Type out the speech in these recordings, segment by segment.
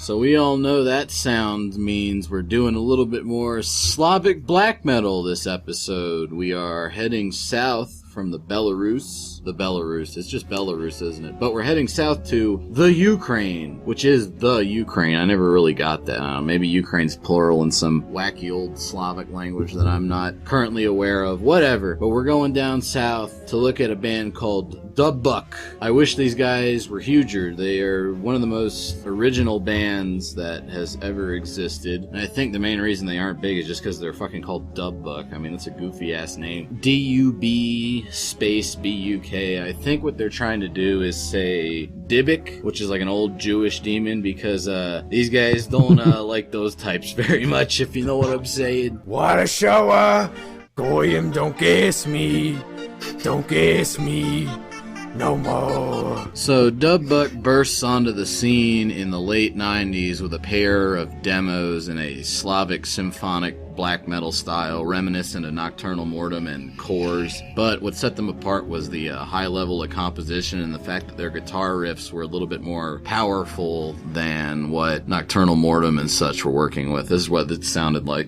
So we all know that sound means we're doing a little bit more Slavic black metal this episode. We are heading south from the Belarus, it's just Belarus, isn't it? But we're heading south to the Ukraine, which is the Ukraine. I never really got that. Maybe Ukraine's plural in some wacky old Slavic language that I'm not currently aware of. Whatever. But we're going down south to look at a band called Dubbuck. I wish these guys were huger. They are one of the most original bands that has ever existed. And I think the main reason they aren't big is just because they're fucking called Dubbuck. I mean, that's a goofy ass name. D-U-B space B-U-K. I think what they're trying to do is say Dybbuk, which is like an old Jewish demon, because these guys don't like those types very much, if you know what I'm saying. What a shower! Goyim, don't gas me! Don't gas me! No more! So Dubbuck bursts onto the scene in the late 90s with a pair of demos in a Slavic symphonic black metal style reminiscent of Nocturnal Mortem and Cores, but what set them apart was the high level of composition and the fact that their guitar riffs were a little bit more powerful than what Nocturnal Mortem and such were working with. This is what it sounded like.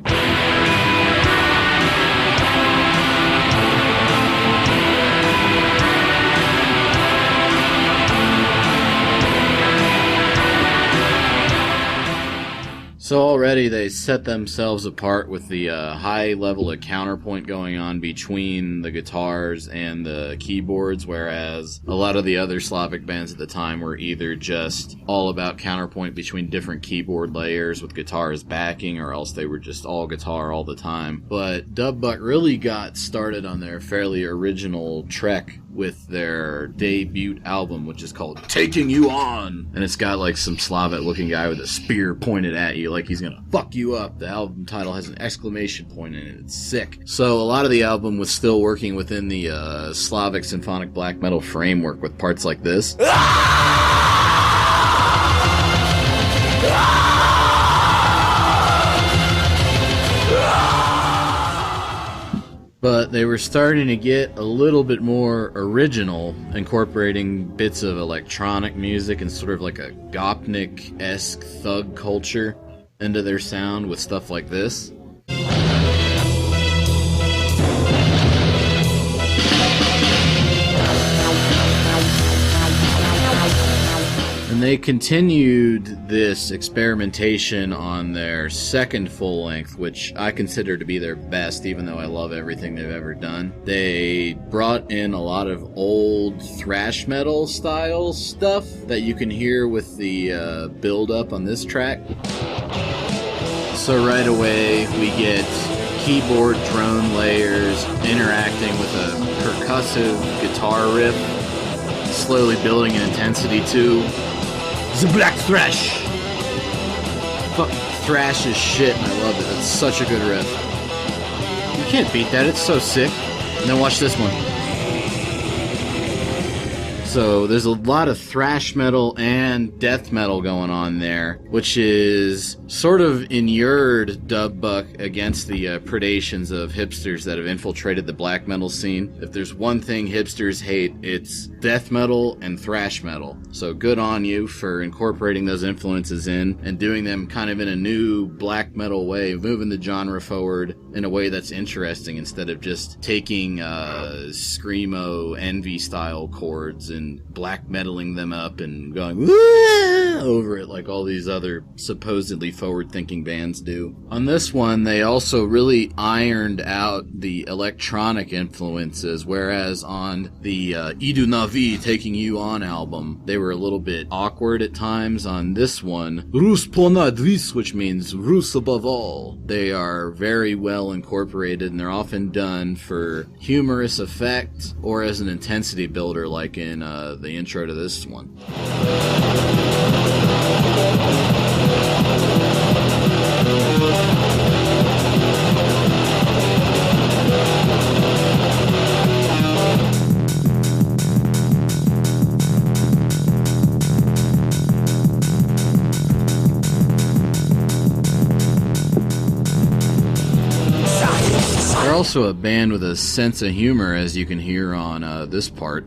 So already they set themselves apart with the high level of counterpoint going on between the guitars and the keyboards, whereas a lot of the other Slavic bands at the time were either just all about counterpoint between different keyboard layers with guitars backing, or else they were just all guitar all the time. But Dubbuck really got started on their fairly original trek with their debut album, which is called Taking You On. And it's got like some Slavic looking guy with a spear pointed at you like he's gonna fuck you up. The album title has an exclamation point in it. It's sick. So a lot of the album was still working within the Slavic symphonic black metal framework with parts like this. But they were starting to get a little bit more original, incorporating bits of electronic music and sort of like a Gopnik-esque thug culture into their sound with stuff like this. And they continued this experimentation on their second full length, which I consider to be their best, even though I love everything they've ever done. They brought in a lot of old thrash metal style stuff that you can hear with the build-up on this track. So right away we get keyboard drone layers interacting with a percussive guitar riff, slowly building in intensity too. The black thrash! Fuck, thrash is shit and I love it. That's such a good riff. You can't beat that, it's so sick. And then watch this one. So there's a lot of thrash metal and death metal going on there, which is sort of inured Dubbuck against the predations of hipsters that have infiltrated the black metal scene. If there's one thing hipsters hate, it's death metal and thrash metal. So good on you for incorporating those influences in and doing them kind of in a new black metal way, moving the genre forward in a way that's interesting instead of just taking screamo envy style chords and black metaling them up and going over it like all these other supposedly forward-thinking bands do. On this one, they also really ironed out the electronic influences, whereas on the Idu Navi Taking You On album, they were a little bit awkward at times. On this one, Rus ponad vis, which means Rus above all, they are very well incorporated and they're often done for humorous effect or as an intensity builder like in the intro to this one. They're also a band with a sense of humor, as you can hear on this part.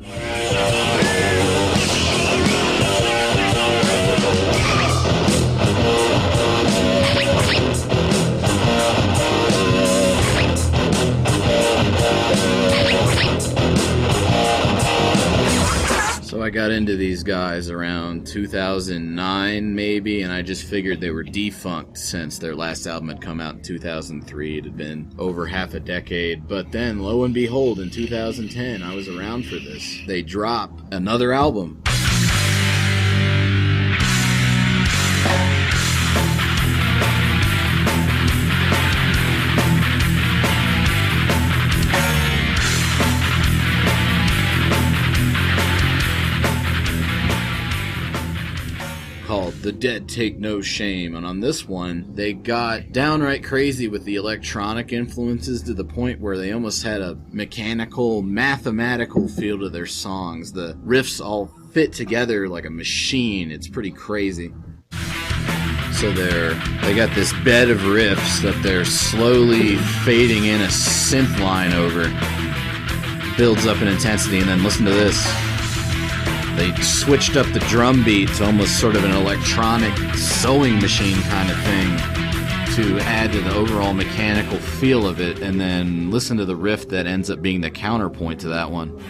got into these guys around 2009 maybe, and I just figured they were defunct since their last album had come out in 2003. It had been over half a decade, but then lo and behold, in 2010 I was around for this. They drop another album. Called The Dead Take No Shame, and on this one they got downright crazy with the electronic influences to the point where they almost had a mechanical, mathematical feel to their songs. The riffs all fit together like a machine. It's pretty crazy. So they got this bed of riffs that they're slowly fading in a synth line over. Builds up in intensity, and then listen to this. They switched up the drum beat to almost sort of an electronic sewing machine kind of thing to add to the overall mechanical feel of it, and then listen to the riff that ends up being the counterpoint to that one.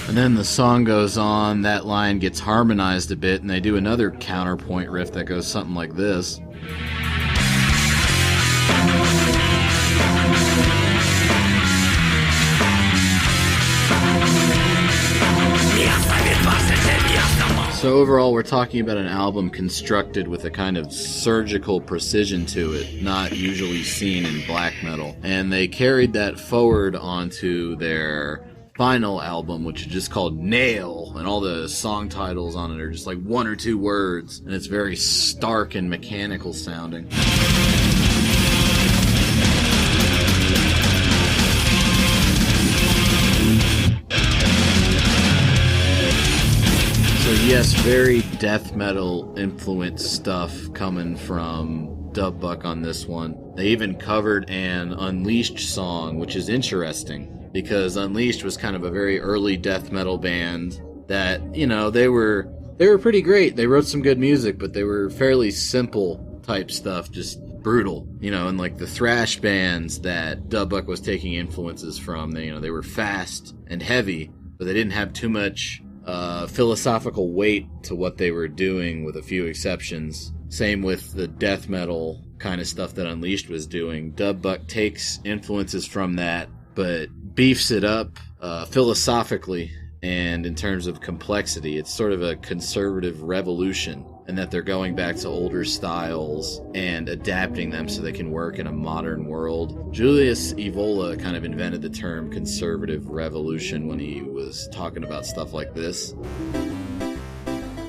And then the song goes on, that line gets harmonized a bit, and they do another counterpoint riff that goes something like this. So overall, we're talking about an album constructed with a kind of surgical precision to it, not usually seen in black metal. And they carried that forward onto their final album, which is just called Nail, and all the song titles on it are just like one or two words, and it's very stark and mechanical sounding. So yes, very death metal influenced stuff coming from Dubbuck on this one. They even covered an Unleashed song, which is interesting, because Unleashed was kind of a very early death metal band that, you know, they were pretty great. They wrote some good music, but they were fairly simple type stuff, just brutal, you know, and like the thrash bands that Dubbuck was taking influences from, they were fast and heavy, but they didn't have too much philosophical weight to what they were doing, with a few exceptions. Same with the death metal kind of stuff that Unleashed was doing. Dubbuck takes influences from that, but beefs it up philosophically and in terms of complexity. It's sort of a conservative revolution, and that they're going back to older styles and adapting them so they can work in a modern world. Julius Evola kind of invented the term conservative revolution when he was talking about stuff like this.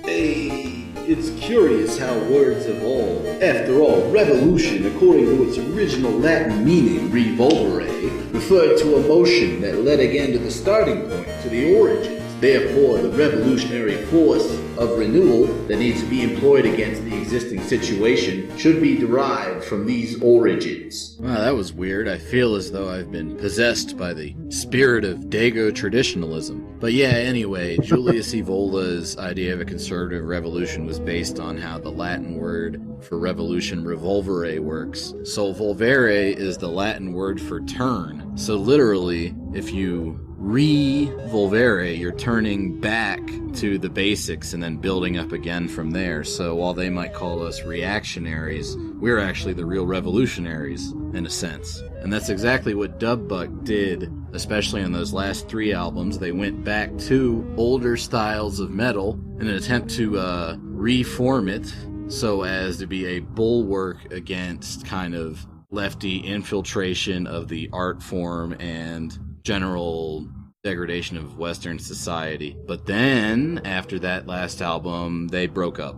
Hey, it's curious how words evolve. After all, revolution, according to its original Latin meaning, revolvere, referred to a motion that led again to the starting point, to the origins. Therefore, the revolutionary force of renewal that needs to be employed against the existing situation should be derived from these origins. Wow, that was weird. I feel as though I've been possessed by the spirit of Dago traditionalism. But yeah, anyway, Julius Evola's idea of a conservative revolution was based on how the Latin word for revolution, revolvere, works. So volvere is the Latin word for turn. So literally, if you revolvere, you're turning back to the basics and then building up again from there. So while they might call us reactionaries, we're actually the real revolutionaries, in a sense. And that's exactly what Dubbuck did, especially on those last 3 albums. They went back to older styles of metal in an attempt to reform it so as to be a bulwark against kind of lefty infiltration of the art form and general degradation of Western society. But then, after that last album, they broke up.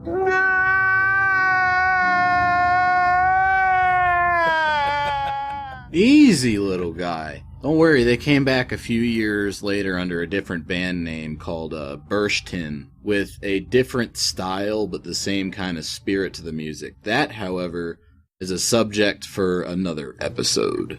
Easy, little guy. Don't worry, they came back a few years later under a different band name called Burshtyn, with a different style but the same kind of spirit to the music. That, however, is a subject for another episode.